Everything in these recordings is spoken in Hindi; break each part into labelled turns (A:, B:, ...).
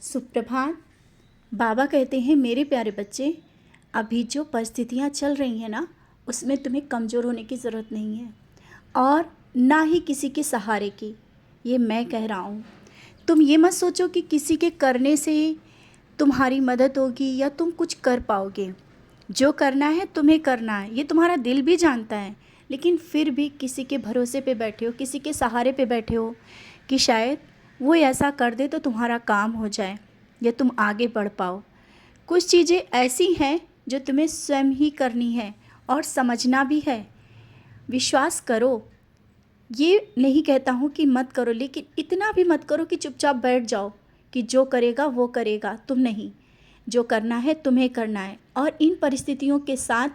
A: सुप्रभात। बाबा कहते हैं मेरे प्यारे बच्चे, अभी जो परिस्थितियाँ चल रही हैं ना, उसमें तुम्हें कमज़ोर होने की ज़रूरत नहीं है और ना ही किसी के सहारे की। ये मैं कह रहा हूँ। तुम ये मत सोचो कि किसी के करने से तुम्हारी मदद होगी या तुम कुछ कर पाओगे। जो करना है तुम्हें करना है, ये तुम्हारा दिल भी जानता है। लेकिन फिर भी किसी के भरोसे पे बैठे हो, किसी के सहारे पे बैठे हो कि शायद वो ऐसा कर दे तो तुम्हारा काम हो जाए या तुम आगे बढ़ पाओ। कुछ चीज़ें ऐसी हैं जो तुम्हें स्वयं ही करनी है और समझना भी है। विश्वास करो। ये नहीं कहता हूँ कि मत करो, लेकिन इतना भी मत करो कि चुपचाप बैठ जाओ कि जो करेगा वो करेगा, तुम नहीं। जो करना है तुम्हें करना है और इन परिस्थितियों के साथ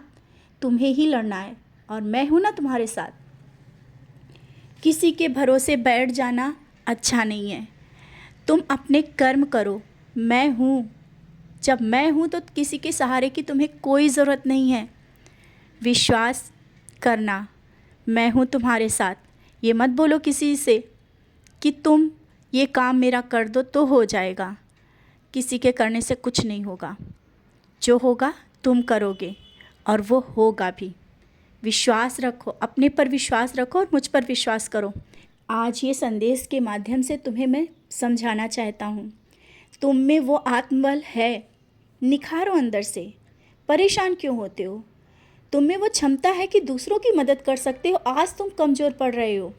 A: तुम्हें ही लड़ना है और मैं हूँ ना तुम्हारे साथ। किसी के भरोसे बैठ जाना अच्छा नहीं है। तुम अपने कर्म करो। मैं हूँ। जब मैं हूँ तो किसी के सहारे की तुम्हें कोई ज़रूरत नहीं है। विश्वास करना, मैं हूँ तुम्हारे साथ। ये मत बोलो किसी से कि तुम ये काम मेरा कर दो तो हो जाएगा। किसी के करने से कुछ नहीं होगा। जो होगा तुम करोगे और वो होगा भी। विश्वास रखो, अपने पर विश्वास रखो और मुझ पर विश्वास करो। आज ये संदेश के माध्यम से तुम्हें मैं समझाना चाहता हूँ। तुम में वो आत्मबल है, निखारो अंदर से। परेशान क्यों होते हो? तुम में वो क्षमता है कि दूसरों की मदद कर सकते हो। आज तुम कमज़ोर पड़ रहे हो।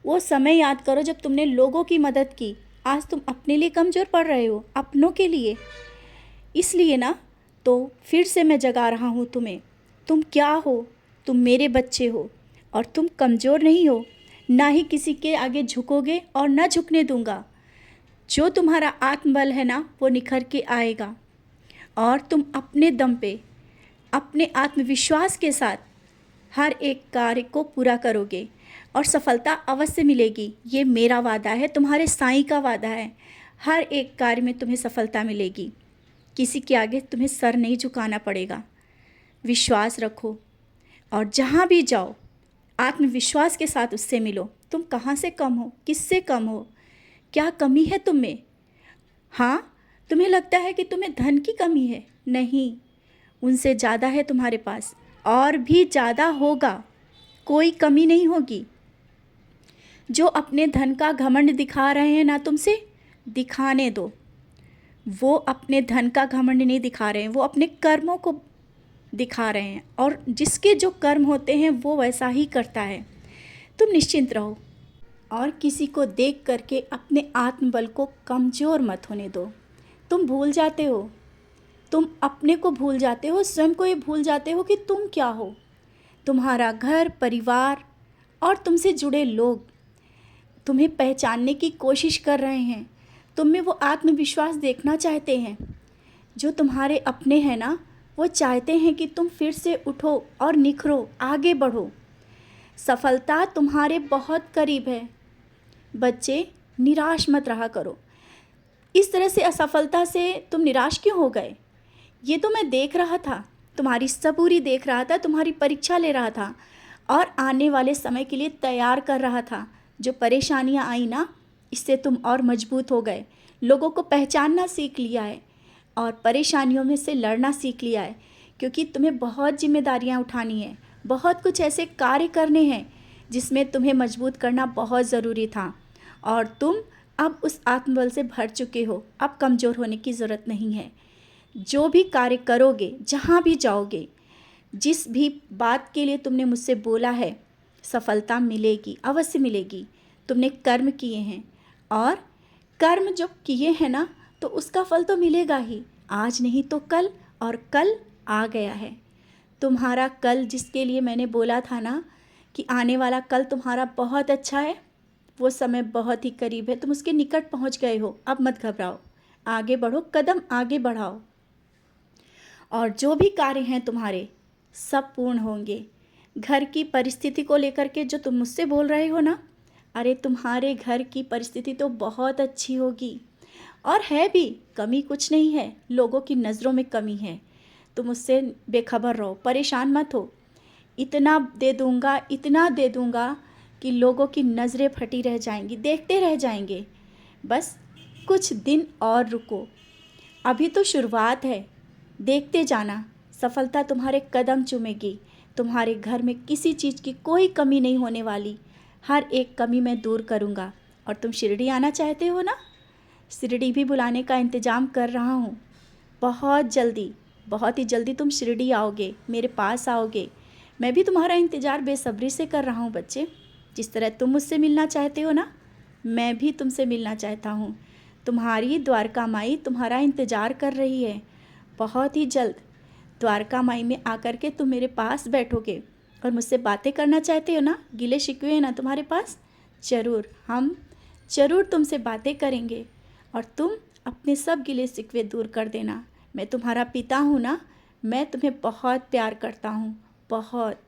A: वो समय याद करो जब तुमने लोगों की मदद की। आज तुम अपने लिए कमज़ोर पड़ रहे हो, अपनों के लिए। इसलिए ना, तो फिर से मैं जगा रहा हूँ तुम्हें। तुम क्या हो? तुम मेरे बच्चे हो और तुम कमज़ोर नहीं हो। ना ही किसी के आगे झुकोगे और ना झुकने दूंगा। जो तुम्हारा आत्मबल है ना, वो निखर के आएगा और तुम अपने दम पे, अपने आत्मविश्वास के साथ हर एक कार्य को पूरा करोगे और सफलता अवश्य मिलेगी। ये मेरा वादा है, तुम्हारे साईं का वादा है। हर एक कार्य में तुम्हें सफलता मिलेगी। किसी के आगे तुम्हें सर नहीं झुकाना पड़ेगा। विश्वास रखो और जहाँ भी जाओ आत्मविश्वास के साथ उससे मिलो। तुम कहाँ से कम हो? किससे कम हो? क्या कमी है तुम में? हाँ, तुम्हें लगता है कि तुम्हें धन की कमी है। नहीं, उनसे ज़्यादा है तुम्हारे पास और भी ज़्यादा होगा। कोई कमी नहीं होगी। जो अपने धन का घमंड दिखा रहे हैं ना तुमसे, दिखाने दो। वो अपने धन का घमंड नहीं दिखा रहे हैं, वो अपने कर्मों को दिखा रहे हैं और जिसके जो कर्म होते हैं वो वैसा ही करता है। तुम निश्चिंत रहो और किसी को देख करके अपने आत्मबल को कमज़ोर मत होने दो। तुम भूल जाते हो, तुम अपने को भूल जाते हो, स्वयं को ये भूल जाते हो कि तुम क्या हो। तुम्हारा घर परिवार और तुमसे जुड़े लोग तुम्हें पहचानने की कोशिश कर रहे हैं। तुम में वो आत्मविश्वास देखना चाहते हैं। जो तुम्हारे अपने हैं ना, वो चाहते हैं कि तुम फिर से उठो और निखरो, आगे बढ़ो। सफलता तुम्हारे बहुत करीब है। बच्चे, निराश मत रहा करो। इस तरह से असफलता से तुम निराश क्यों हो गए? ये तो मैं देख रहा था, तुम्हारी सबूरी देख रहा था, तुम्हारी परीक्षा ले रहा था और आने वाले समय के लिए तैयार कर रहा था। जो परेशानियां आई ना, इससे तुम और मजबूत हो गए। लोगों को पहचानना सीख लिया है और परेशानियों में से लड़ना सीख लिया है, क्योंकि तुम्हें बहुत जिम्मेदारियां उठानी है। बहुत कुछ ऐसे कार्य करने हैं जिसमें तुम्हें मजबूत करना बहुत ज़रूरी था और तुम अब उस आत्मबल से भर चुके हो। अब कमज़ोर होने की ज़रूरत नहीं है। जो भी कार्य करोगे, जहाँ भी जाओगे, जिस भी बात के लिए तुमने मुझसे बोला है, सफलता मिलेगी, अवश्य मिलेगी। तुमने कर्म किए हैं और कर्म जब किए हैं ना, तो उसका फल तो मिलेगा ही। आज नहीं तो कल, और कल आ गया है। तुम्हारा कल, जिसके लिए मैंने बोला था ना कि आने वाला कल तुम्हारा बहुत अच्छा है, वो समय बहुत ही करीब है। तुम उसके निकट पहुंच गए हो। अब मत घबराओ, आगे बढ़ो, कदम आगे बढ़ाओ और जो भी कार्य हैं तुम्हारे, सब पूर्ण होंगे। घर की परिस्थिति को लेकर के जो तुम मुझसे बोल रहे हो ना, अरे तुम्हारे घर की परिस्थिति तो बहुत अच्छी होगी और है भी। कमी कुछ नहीं है, लोगों की नज़रों में कमी है। तुम उससे बेखबर रहो, परेशान मत हो। इतना दे दूँगा, इतना दे दूँगा कि लोगों की नज़रें फटी रह जाएंगी, देखते रह जाएंगे। बस कुछ दिन और रुको, अभी तो शुरुआत है। देखते जाना, सफलता तुम्हारे कदम चूमेगी। तुम्हारे घर में किसी चीज़ की कोई कमी नहीं होने वाली। हर एक कमी मैं दूर करूँगा। और तुम शिरडी आना चाहते हो ना? शिरडी भी बुलाने का इंतज़ाम कर रहा हूँ। बहुत जल्दी, बहुत ही जल्दी तुम शिरडी आओगे, मेरे पास आओगे। मैं भी तुम्हारा इंतज़ार बेसब्री से कर रहा हूँ बच्चे। जिस तरह तुम मुझसे मिलना चाहते हो ना, मैं भी तुमसे मिलना चाहता हूँ। तुम्हारी द्वारका माई तुम्हारा इंतज़ार कर रही है। बहुत ही जल्द द्वारका माई में आकर के तुम मेरे पास बैठोगे और मुझसे बातें करना चाहते हो ना, गिले शिकवे हैं ना तुम्हारे पास, ज़रूर हम ज़रूर तुमसे बातें करेंगे और तुम अपने सब गिले शिकवे दूर कर देना। मैं तुम्हारा पिता हूँ ना, मैं तुम्हें बहुत प्यार करता हूँ, बहुत।